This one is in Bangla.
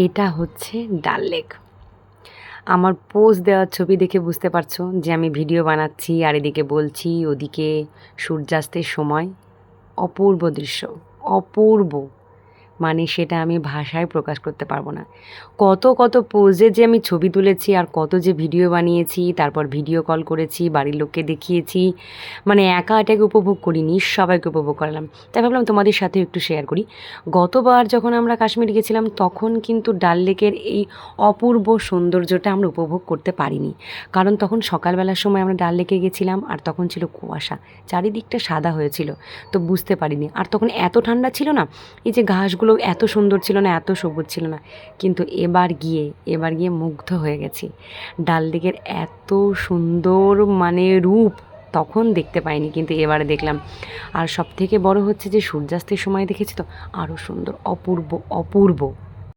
এটা হচ্ছে ডাল লেক। আমার পোস্ট দেওয়ার ছবি দেখে বুঝতে পারছো যে আমি ভিডিও বানাচ্ছি আর এদিকে বলছি ওদিকে সূর্যাস্তের সময় অপূর্ব দৃশ্য, অপূর্ব। মানে সেটা আমি ভাষায় প্রকাশ করতে পারবো না। কত কত পোজে যে আমি ছবি তুলেছি আর কত যে ভিডিও বানিয়েছি, তারপর ভিডিও কল করেছি, বাড়ির লোককে দেখিয়েছি। মানে একা এটাকে উপভোগ করিনি, সবাইকে উপভোগ করালাম। তাই ভাবলাম তোমাদের সাথেও একটু শেয়ার করি। গতবার যখন আমরা কাশ্মীর গেছিলাম তখন কিন্তু ডাল লেকের এই অপূর্ব সৌন্দর্যটা আমরা উপভোগ করতে পারিনি। কারণ তখন সকালবেলার সময় আমরা ডাল লেকে গেছিলাম আর তখন ছিল কুয়াশা, চারিদিকটা সাদা হয়েছিল, তো বুঝতে পারিনি। আর তখন এত ঠান্ডা ছিল না, এই যে ঘাসগুলো এত সুন্দর ছিল না, এত সবুজ ছিল না। কিন্তু এবার গিয়ে মুগ্ধ হয়ে গেছি। ডাল লেকের এত সুন্দর মানে রূপ তখন দেখতে পাইনি, কিন্তু এবারে দেখলাম। আর সবথেকে বড় হচ্ছে যে সূর্যাস্তের সময় দেখেছি তো আরও সুন্দর, অপূর্ব অপূর্ব।